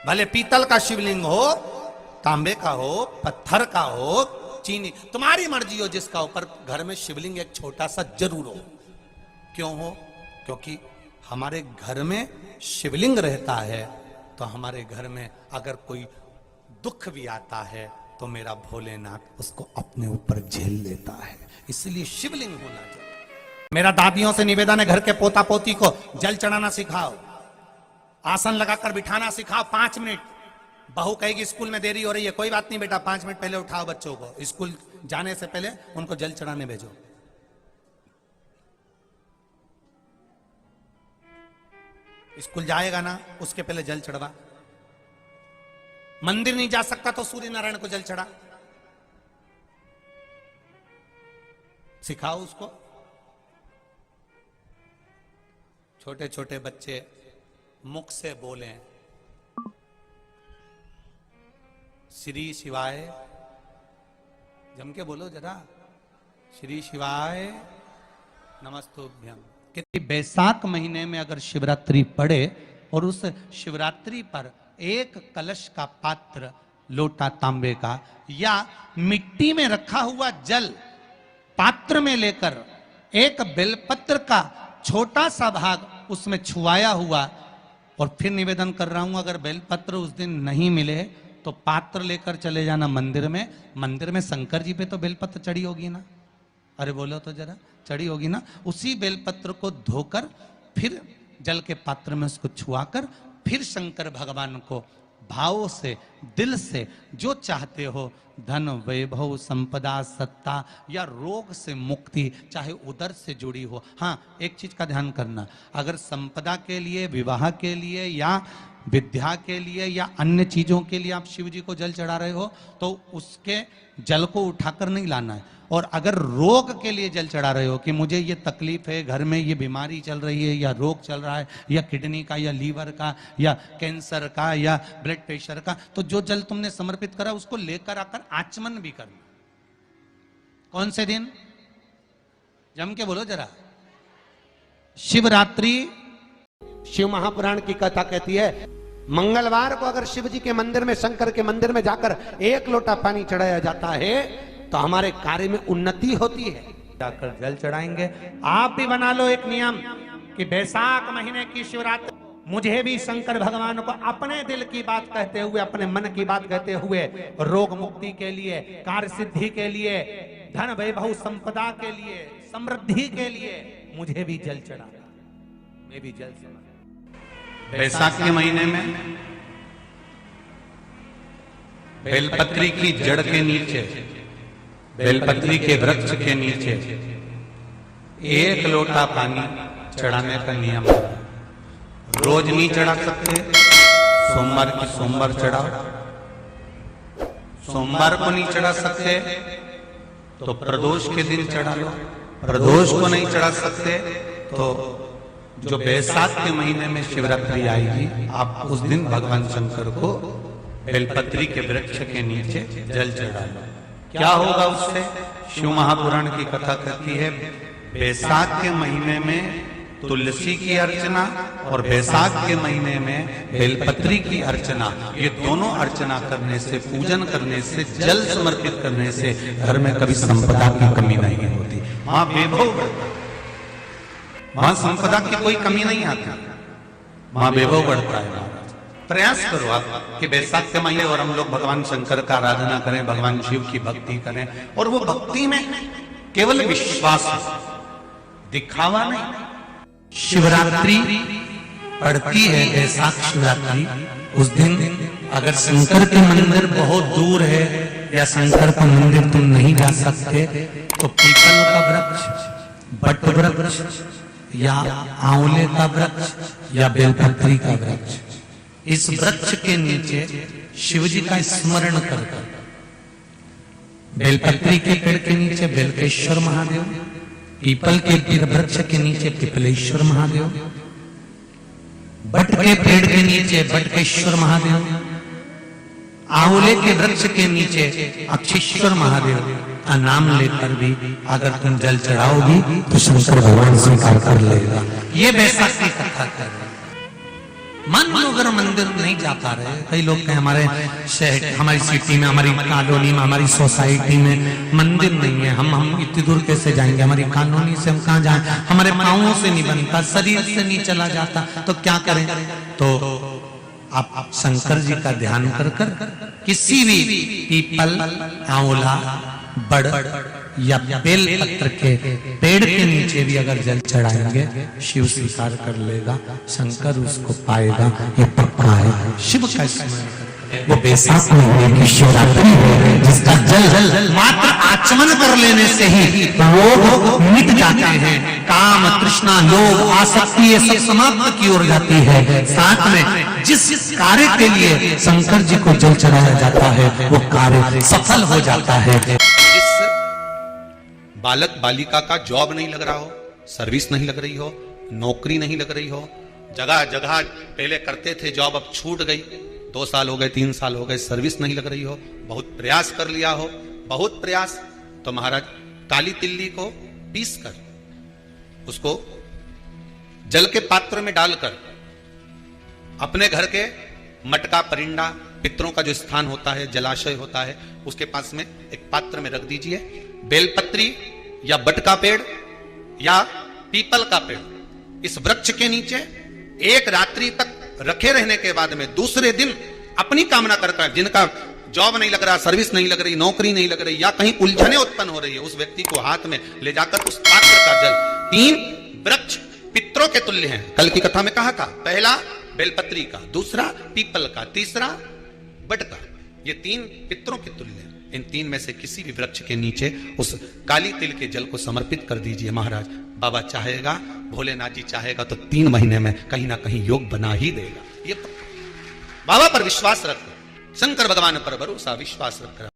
भले पीतल का शिवलिंग हो, तांबे का हो, पत्थर का हो, चीनी, तुम्हारी मर्जी हो, जिसका ऊपर घर में शिवलिंग एक छोटा सा जरूर हो। क्यों हो? क्योंकि हमारे घर में शिवलिंग रहता है तो हमारे घर में अगर कोई दुख भी आता है तो मेरा भोलेनाथ उसको अपने ऊपर झेल लेता है, इसलिए शिवलिंग होना चाहिए। मेरा दादियों से निवेदन है, घर के पोता पोती को जल चढ़ाना सिखाओ, आसन लगाकर बिठाना सिखाओ 5 मिनट। बहू कहेगी स्कूल में देरी हो रही है, कोई बात नहीं बेटा, 5 मिनट पहले उठाओ बच्चों को, स्कूल जाने से पहले उनको जल चढ़ाने भेजो। स्कूल जाएगा ना, उसके पहले जल चढ़वा। मंदिर नहीं जा सकता तो सूर्य नारायण को जल चढ़ा, सिखाओ उसको। छोटे छोटे बच्चे मुख से बोले श्री शिवाय, जम के बोलो जरा, श्री शिवाय नमस्तुभ्यम। कि बैसाख महीने में अगर शिवरात्रि पड़े और उस शिवरात्रि पर एक कलश का पात्र, लोटा तांबे का या मिट्टी में रखा हुआ जल पात्र में लेकर एक बेलपत्र का छोटा सा भाग उसमें छुआया हुआ, और फिर निवेदन कर रहा हूं, अगर बेलपत्र उस दिन नहीं मिले तो पात्र लेकर चले जाना मंदिर में। मंदिर में शंकर जी पे तो बेलपत्र चढ़ी होगी ना, अरे बोलो तो जरा, चढ़ी होगी ना। उसी बेलपत्र को धोकर फिर जल के पात्र में उसको छुआकर फिर शंकर भगवान को भाव से, दिल से जो चाहते हो, धन वैभव संपदा सत्ता या रोग से मुक्ति, चाहे उदर से जुड़ी हो। हाँ, एक चीज का ध्यान करना, अगर संपदा के लिए, विवाह के लिए या विद्या के लिए या अन्य चीजों के लिए आप शिव जी को जल चढ़ा रहे हो तो उसके जल को उठाकर नहीं लाना है। और अगर रोग के लिए जल चढ़ा रहे हो कि मुझे ये तकलीफ है, घर में ये बीमारी चल रही है या रोग चल रहा है, या किडनी का या लीवर का या कैंसर का या ब्लड प्रेशर का, तो जो जल तुमने समर्पित करा उसको लेकर आकर आचमन भी करना। कौन से दिन? जम के बोलो जरा। शिवरात्रि, शिव महापुराण की कथा कहती है, मंगलवार को अगर शिव जी के मंदिर में, शंकर के मंदिर में जाकर 1 लोटा पानी चढ़ाया जाता है तो हमारे कार्य में उन्नति होती है। जाकर जल चढ़ाएंगे। आप भी बना लो एक नियम कि बैसाख महीने की शिवरात्रि मुझे भी शंकर भगवान को अपने दिल की बात कहते हुए, अपने मन की बात कहते हुए, रोग मुक्ति के लिए, कार्य सिद्धि के लिए, धन वैभव संपदा के लिए, समृद्धि के लिए मुझे भी जल चढ़ाना, मैं भी जल चढ़ा। बैसाख के महीने में बेलपत्री की जड़ के नीचे, बेलपत्री के वृक्ष के नीचे 1 लोटा पानी चढ़ाने का नियम है। रोज नहीं चढ़ा सकते, सोमवार की सोमवार चढ़ाओ। सोमवार को नहीं चढ़ा सकते तो प्रदोष के दिन चढ़ा लो। प्रदोष को नहीं चढ़ा सकते तो जो बैसाख के महीने में शिवरात्रि आएगी, आप उस दिन भगवान शंकर को बेलपत्री के वृक्ष के नीचे जल चढ़ा लो। क्या होगा उससे? शिव महापुराण की कथा कहती है, बैसाख के महीने में तुलसी की अर्चना और बैसाख के महीने में बेलपत्री की अर्चना, ये दोनों अर्चना करने से, पूजन करने से, जल समर्पित करने से घर में कभी संपदा की कमी नहीं होती। वहां वैभव, वहां संपदा की कोई कमी नहीं आती, वहां वैभव बढ़ता है। प्रयास करो आप कि बैसाख के महीने और हम लोग भगवान शंकर का आराधना करें, भगवान शिव की भक्ति करें, और वो भक्ति में केवल विश्वास हो, दिखावा नहीं। शिवरात्रि पड़ती है, बैसाख शिवरात्रि, उस दिन अगर शंकर के मंदिर बहुत दूर है या शंकर का मंदिर तुम नहीं जा सकते तो पीपल का वृक्ष, बट वृक्ष या आंवले का वृक्ष या बेलपत्री का वृक्ष, इस वृक्ष के नीचे शिव जी का स्मरण करकर, बेलपत्री के पेड़ के नीचे बेलकेश्वर महादेव, पीपल के वृक्ष के नीचे पिपलेश्वर महादेव, बट के पेड़ के नीचे बटकेश्वर महादेव, आंवले के वृक्ष के नीचे अक्षेश्वर महादेव का नाम लेकर भी अगर तुम जल चढ़ाओगी तो शंकर भगवान स्वीकार कर लेगा। ये बैसाख की कथा कर रहे। मान लो अगर मंदिर नहीं जा पा रहे, कई लोग कहें हमारे शहर, हमारी सिटी में, हमारी कॉलोनी में, हमारी सोसाइटी में मंदिर नहीं है, हम इतनी दूर कैसे जाएंगे, हमारी कॉलोनी से हम कहाँ जाएं, हमारे पाँवों से नहीं बनता, शरीर से नहीं चला जाता, तो क्या करें? तो आप शंकर जी का ध्यान कर कर किसी भी पीपल, आंवला, बड़ या बेल पत्र के पेड़ के नीचे भी अगर जल चढ़ाएंगे, शिव स्वीकार कर लेगा, शंकर उसको पाएगा, ये पक्का है। शिव का स्मरण, वो बैसाख महीने की शिवरात्रि है, जिसका जल मात्र आचमन कर लेने से ही रोग मिट जाते हैं, काम, तृष्णा, लोभ, आसक्ति ये सब समाप्त की ओर जाती है। साथ में जिस कार्य के लिए शंकर जी को जल चढ़ाया जाता है, वो कार्य सफल हो जाता है। बालक बालिका का जॉब नहीं लग रहा हो, सर्विस नहीं लग रही हो, नौकरी नहीं लग रही हो, जगह जगह पहले करते थे जॉब, अब छूट गई, 2 साल हो गए, 3 साल हो गए, सर्विस नहीं लग रही हो, बहुत प्रयास कर लिया हो, बहुत प्रयास, तो महाराज काली तिल्ली को पीस कर उसको जल के पात्र में डालकर अपने घर के मटका, परिंदा, पितरों का जो स्थान होता है, जलाशय होता है, उसके पास में एक पात्र में रख दीजिए। बेलपत्री या बट का पेड़ या पीपल का पेड़, इस वृक्ष के नीचे एक रात्रि तक रखे रहने के बाद में दूसरे दिन अपनी कामना करता है, जिनका जॉब नहीं लग रहा, सर्विस नहीं लग रही, नौकरी नहीं लग रही, या कहीं उलझने उत्पन्न हो रही है, उस व्यक्ति को हाथ में ले जाकर उस पात्र का जल, 3 वृक्ष पितरों के तुल्य हैं, कल की कथा में कहा था, पहला बेलपत्री का, दूसरा पीपल का, तीसरा बट का, ये 3 पितरों के तुल्य हैं। इन 3 में से किसी भी वृक्ष के नीचे उस काली तिल के जल को समर्पित कर दीजिए। महाराज बाबा चाहेगा, भोलेनाथ जी चाहेगा तो 3 महीने में कहीं ना कहीं योग बना ही देगा। ये बाबा पर विश्वास रखो, शंकर भगवान पर भरोसा विश्वास रख।